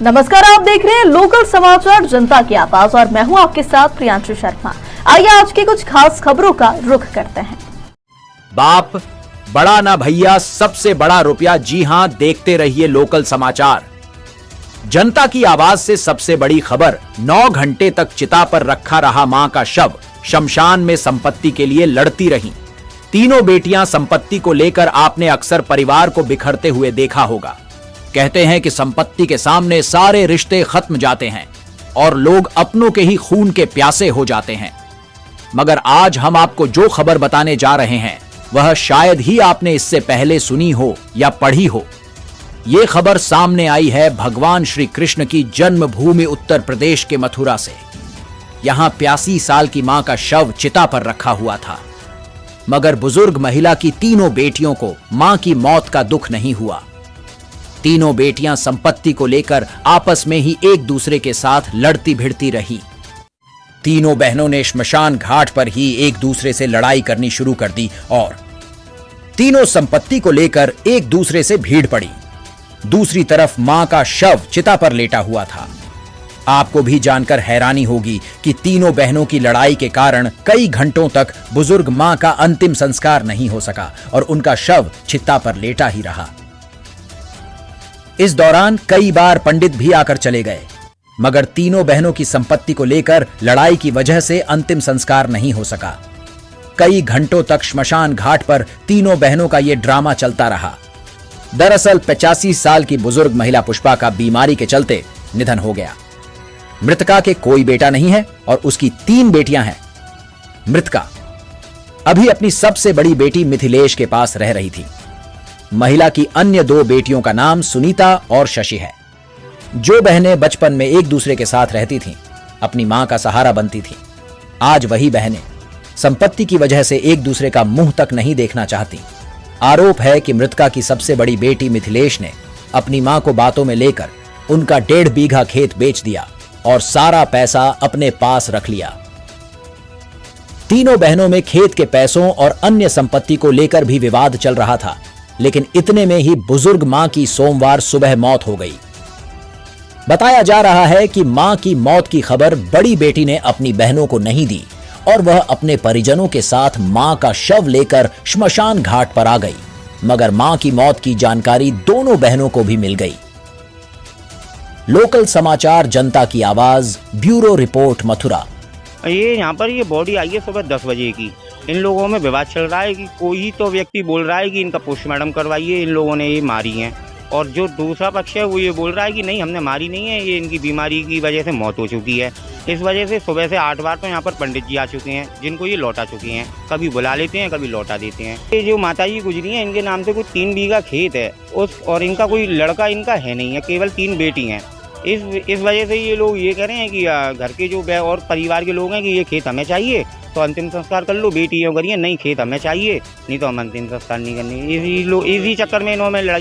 नमस्कार, आप देख रहे हैं लोकल समाचार जनता की आवाज और मैं हूं आपके साथ प्रियांशु शर्मा। आइए आज की कुछ खास खबरों का रुख करते हैं। बाप बड़ा ना भैया, सबसे बड़ा रुपया। जी हां, देखते रहिए लोकल समाचार। जनता की आवाज से सबसे बड़ी खबर, 9 घंटे तक चिता पर रखा रहा मां का शव, शमशान में संपत्ति के लिए लड़ती रहीं। तीनों बेटियां संपत्ति को लेकर आपने अक्सर परिवार को बिखरते हुए देखा होगा। कहते हैं कि संपत्ति के सामने सारे रिश्ते खत्म जाते हैं और लोग अपनों के ही खून के प्यासे हो जाते हैं। मगर आज हम आपको जो खबर बताने जा रहे हैं वह शायद ही आपने इससे पहले सुनी हो या पढ़ी हो। यह खबर सामने आई है भगवान श्री कृष्ण की जन्मभूमि उत्तर प्रदेश के मथुरा से। यहां 85 साल की मां का शव चिता पर रखा हुआ था, मगर बुजुर्ग महिला की तीनों बेटियों को मां की मौत का दुख नहीं हुआ। तीनों बेटियां संपत्ति को लेकर आपस में ही एक दूसरे के साथ लड़ती भिड़ती रही। तीनों बहनों ने श्मशान घाट पर ही एक दूसरे से लड़ाई करनी शुरू कर दी और तीनों संपत्ति को लेकर एक दूसरे से भीड़ पड़ी। दूसरी तरफ मां का शव चिता पर लेटा हुआ था। आपको भी जानकर हैरानी होगी कि तीनों बहनों की लड़ाई के कारण कई घंटों तक बुजुर्ग मां का अंतिम संस्कार नहीं हो सका और उनका शव चिता पर लेटा ही रहा। इस दौरान कई बार पंडित भी आकर चले गए, मगर तीनों बहनों की संपत्ति को लेकर लड़ाई की वजह से अंतिम संस्कार नहीं हो सका। कई घंटों तक श्मशान घाट पर तीनों बहनों का यह ड्रामा चलता रहा। दरअसल 85 साल की बुजुर्ग महिला पुष्पा का बीमारी के चलते निधन हो गया। मृतका के कोई बेटा नहीं है और उसकी 3 बेटियां हैं। मृतका अभी अपनी सबसे बड़ी बेटी मिथिलेश के पास रह रही थी। महिला की अन्य 2 बेटियों का नाम सुनीता और शशि है। जो बहनें बचपन में एक दूसरे के साथ रहती थीं, अपनी मां का सहारा बनती थीं, आज वही बहनें संपत्ति की वजह से एक दूसरे का मुंह तक नहीं देखना चाहती। आरोप है कि मृतका की सबसे बड़ी बेटी मिथिलेश ने अपनी मां को बातों में लेकर उनका 1.5 बीघा खेत बेच दिया और सारा पैसा अपने पास रख लिया। तीनों बहनों में खेत के पैसों और अन्य संपत्ति को लेकर भी विवाद चल रहा था, लेकिन इतने में ही बुजुर्ग मां की सोमवार सुबह मौत हो गई। बताया जा रहा है कि मां की मौत की खबर बड़ी बेटी ने अपनी बहनों को नहीं दी और वह अपने परिजनों के साथ मां का शव लेकर श्मशान घाट पर आ गई, मगर मां की मौत की जानकारी दोनों बहनों को भी मिल गई। लोकल समाचार जनता की आवाज, ब्यूरो रिपोर्ट, मथुरा। ये यहाँ पर ये बॉडी आई है सुबह 10 बजे की। इन लोगों में विवाद चल रहा है कि कोई तो व्यक्ति बोल रहा है कि इनका पोस्टमार्टम करवाइए, इन लोगों ने ये मारी हैं, और जो दूसरा पक्ष है वो ये बोल रहा है कि नहीं, हमने मारी नहीं है, ये इनकी बीमारी की वजह से मौत हो चुकी है। इस वजह से सुबह से 8 बार तो यहाँ पर पंडित जी आ चुके हैं, जिनको ये लौटा चुके हैं। कभी बुला लेते हैं, कभी लौटा देते हैं। ये जो माता जी गुजरी हैं, इनके नाम से कुछ 3 बीघा खेत है और इनका कोई लड़का इनका है नहीं है, केवल 3 बेटी हैं। इस वजह से ये लोग ये कह रहे हैं कि घर के जो और परिवार के लोग हैं कि ये खेत हमें चाहिए तो अंतिम संस्कार कर लो। बेटी करिए, नहीं खेत हमें चाहिए, नहीं तो हम अंतिम संस्कार नहीं करने। इसी चक्कर में इन्होंने लड़ाई